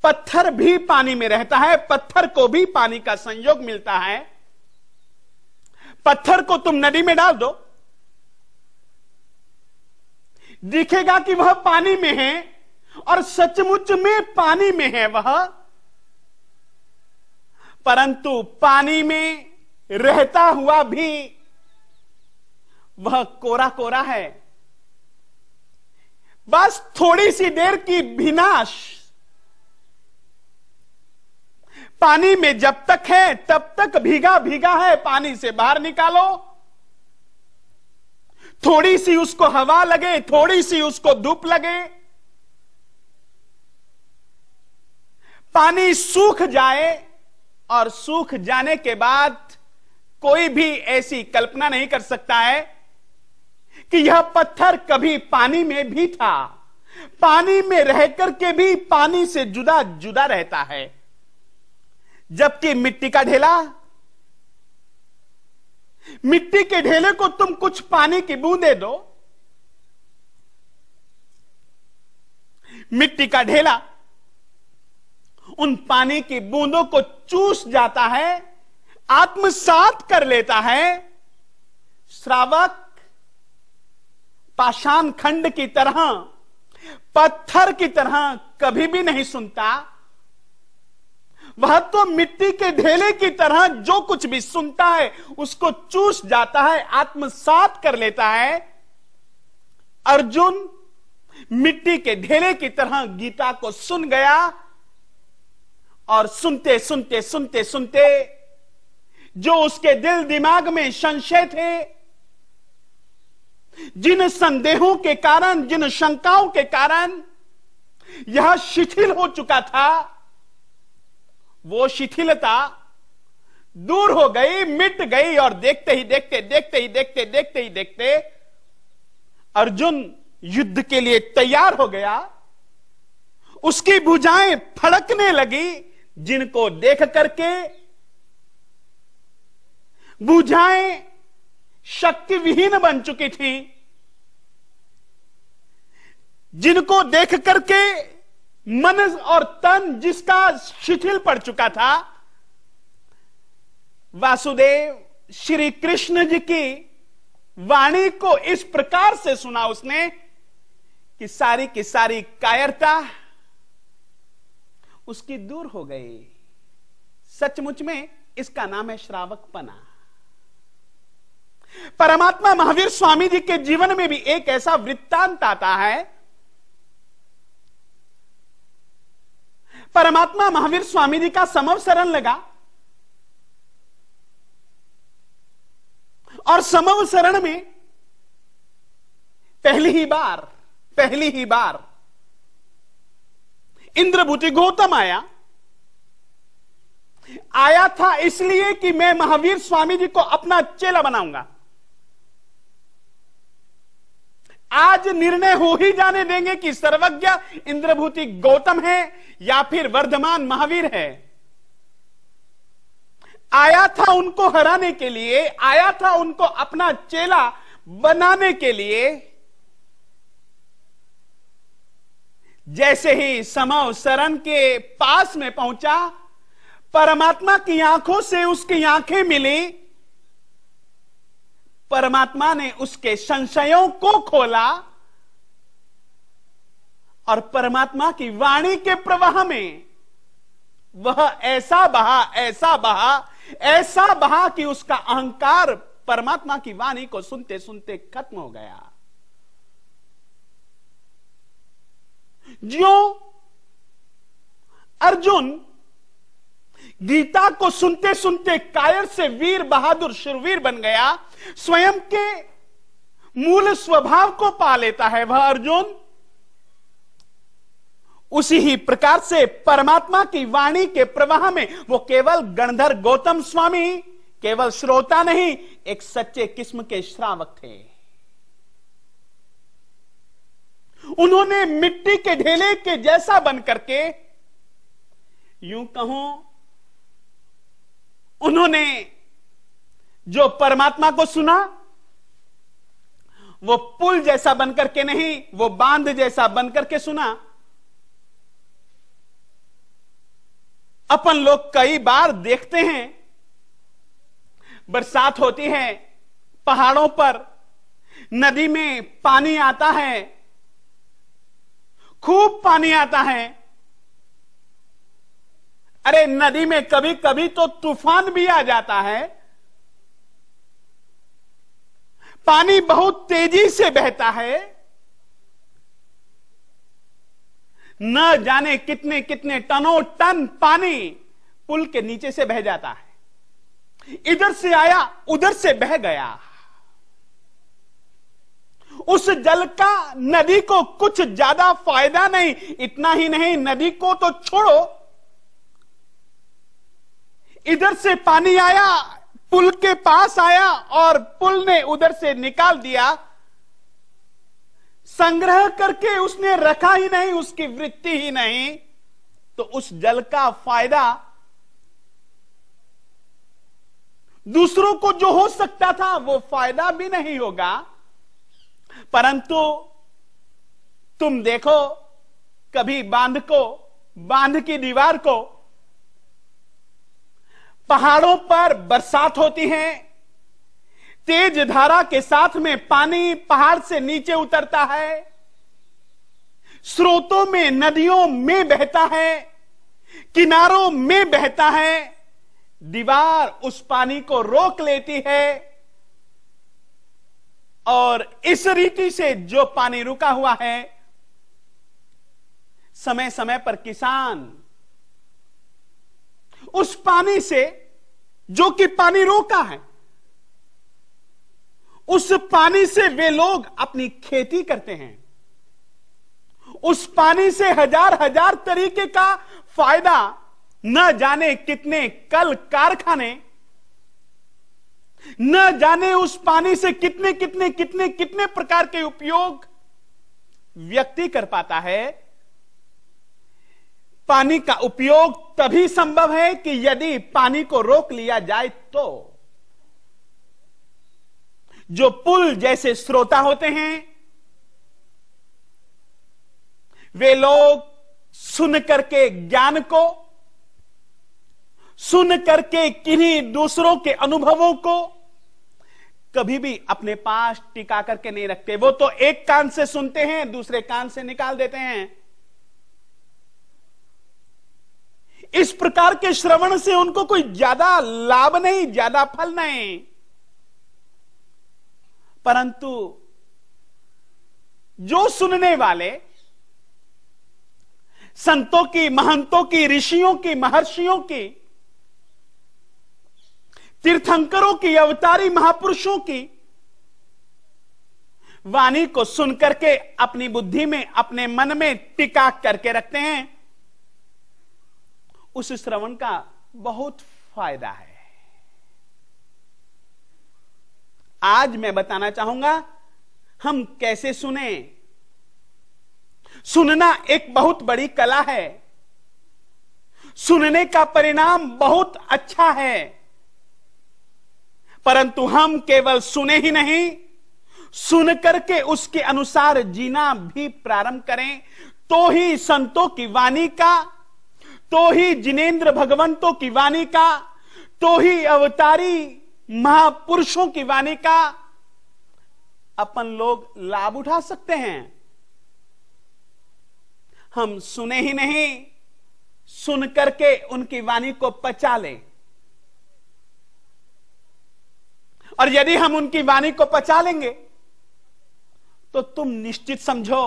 पत्थर भी पानी में रहता है, पत्थर को भी पानी का संयोग मिलता है। पत्थर को तुम नदी में डाल दो, दिखेगा कि वह पानी में है और सचमुच में पानी में है वह, परंतु पानी में रहता हुआ भी वह कोरा कोरा है। बस थोड़ी सी देर की भीनाश पानी में जब तक है तब तक भीगा भीगा है, पानी से बाहर निकालो, थोड़ी सी उसको हवा लगे, थोड़ी सी उसको धूप लगे, पानी सूख जाए और सूख जाने के बाद कोई भी ऐसी कल्पना नहीं कर सकता है कि यह पत्थर कभी पानी में भी था। पानी में रहकर के भी पानी से जुदा जुदा रहता है। जबकि मिट्टी का ढेला, मिट्टी के ढेले को तुम कुछ पानी की बूंदे दो, मिट्टी का ढेला उन पानी की बूंदों को चूस जाता है, आत्मसात कर लेता है। श्रावक पाषाण खंड की तरह, पत्थर की तरह कभी भी नहीं सुनता। वह तो मिट्टी के ढेले की तरह जो कुछ भी सुनता है उसको चूस जाता है, आत्मसात कर लेता है। अर्जुन मिट्टी के ढेले की तरह गीता को सुन गया और सुनते सुनते सुनते सुनते जो उसके दिल दिमाग में संशय थे, जिन संदेहों के कारण, जिन शंकाओं के कारण यह शिथिल हो चुका था, वो शिथिलता दूर हो गई, मिट गई। और देखते ही देखते देखते ही देखते देखते ही देखते अर्जुन युद्ध के लिए तैयार हो गया। उसकी भुजाएं फड़कने लगी, जिनको देख करके भुजाएं शक्ति विहीन बन चुकी थी, जिनको देख करके मन और तन जिसका शिथिल पड़ चुका था। वासुदेव श्री कृष्ण जी की वाणी को इस प्रकार से सुना उसने कि सारी की सारी कायरता उसकी दूर हो गई। सचमुच में इसका नाम है श्रावकपना। परमात्मा महावीर स्वामी जी के जीवन में भी एक ऐसा वृत्तांत आता है। परमात्मा महावीर स्वामी जी का समवसरण लगा और समवसरण में पहली ही बार इंद्रभूति गौतम आया था इसलिए कि मैं महावीर स्वामी जी को अपना चेला बनाऊंगा। आज निर्णय हो ही जाने देंगे कि सर्वज्ञ इंद्रभूति गौतम है या फिर वर्धमान महावीर है। आया था उनको हराने के लिए, आया था उनको अपना चेला बनाने के लिए। जैसे ही समवसरण के पास में पहुंचा, परमात्मा की आंखों से उसकी आंखें मिली। परमात्मा ने उसके संशयों को खोला और परमात्मा की वाणी के प्रवाह में वह ऐसा बहा कि उसका अहंकार परमात्मा की वाणी को सुनते सुनते खत्म हो गया। जो अर्जुन गीता को सुनते सुनते कायर से वीर बहादुर शूरवीर बन गया, स्वयं के मूल स्वभाव को पा लेता है वह अर्जुन, उसी ही प्रकार से परमात्मा की वाणी के प्रवाह में वो केवल गणधर गौतम स्वामी केवल श्रोता नहीं, एक सच्चे किस्म के श्रावक थे। उन्होंने मिट्टी के ढेले के जैसा बन करके, यूं कहूं उन्होंने जो परमात्मा को सुना वो पुल जैसा बनकर के नहीं, वो बांध जैसा बनकर के सुना। अपन लोग कई बार देखते हैं, बरसात होती है, पहाड़ों पर नदी में पानी आता है, खूब पानी आता है। अरे नदी में कभी कभी तो तूफान भी आ जाता है, पानी बहुत तेजी से बहता है, न जाने कितने कितने टनों टन पानी पुल के नीचे से बह जाता है। इधर से आया, उधर से बह गया। उस जल का नदी को कुछ ज्यादा फायदा नहीं। इतना ही नहीं, नदी को तो छोड़ो, इधर से पानी आया, पुल के पास आया और पुल ने उधर से निकाल दिया, संग्रह करके उसने रखा ही नहीं, उसकी वृत्ति ही नहीं, तो उस जल का फायदा दूसरों को जो हो सकता था वो फायदा भी नहीं होगा। परंतु तुम देखो, कभी बांध की दीवार को, पहाड़ों पर बरसात होती है, तेज धारा के साथ में पानी पहाड़ से नीचे उतरता है, स्रोतों में, नदियों में बहता है, किनारों में बहता है, दीवार उस पानी को रोक लेती है और इस रीति से जो पानी रुका हुआ है, समय समय पर किसान उस पानी से, जो कि पानी रोका है, उस पानी से वे लोग अपनी खेती करते हैं। उस पानी से हजार हजार तरीके का फायदा, न जाने कितने कल कारखाने, न जाने उस पानी से कितने कितने कितने कितने प्रकार के उपयोग व्यक्ति कर पाता है। पानी का उपयोग तभी संभव है कि यदि पानी को रोक लिया जाए तो। जो पुल जैसे श्रोता होते हैं, वे लोग सुन करके ज्ञान को, सुन करके किन्हीं दूसरों के अनुभवों को कभी भी अपने पास टिका करके नहीं रखते। वो तो एक कान से सुनते हैं, दूसरे कान से निकाल देते हैं। इस प्रकार के श्रवण से उनको कोई ज्यादा लाभ नहीं, ज्यादा फल नहीं। परंतु जो सुनने वाले संतों की, महंतों की, ऋषियों की, महर्षियों की, तीर्थंकरों की, अवतारी महापुरुषों की वाणी को सुन करके अपनी बुद्धि में, अपने मन में टिका करके रखते हैं, उस श्रवण का बहुत फायदा है। आज मैं बताना चाहूंगा हम कैसे सुने। सुनना एक बहुत बड़ी कला है। सुनने का परिणाम बहुत अच्छा है, परंतु हम केवल सुने ही नहीं, सुन करके उसके अनुसार जीना भी प्रारंभ करें, तो ही संतों की वाणी का, तो ही जिनेंद्र भगवंतों की वाणी का, तो ही अवतारी महापुरुषों की वाणी का अपन लोग लाभ उठा सकते हैं। हम सुने ही नहीं, सुन करके उनकी वाणी को पचा लें। और यदि हम उनकी वाणी को पचा लेंगे तो तुम निश्चित समझो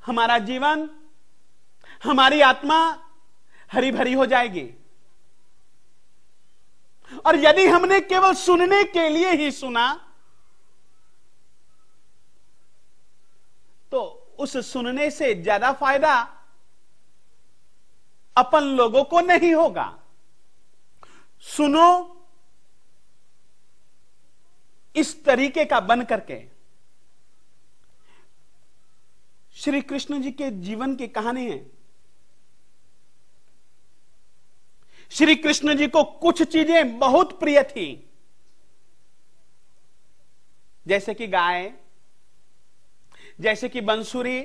हमारा जीवन, हमारी आत्मा हरी भरी हो जाएगी। और यदि हमने केवल सुनने के लिए ही सुना तो उस सुनने से ज्यादा फायदा अपन लोगों को नहीं होगा। सुनो इस तरीके का बन करके। श्री कृष्ण जी के जीवन की कहानी है। श्री कृष्ण जी को कुछ चीजें बहुत प्रिय थी, जैसे कि गाय, जैसे कि बंसुरी,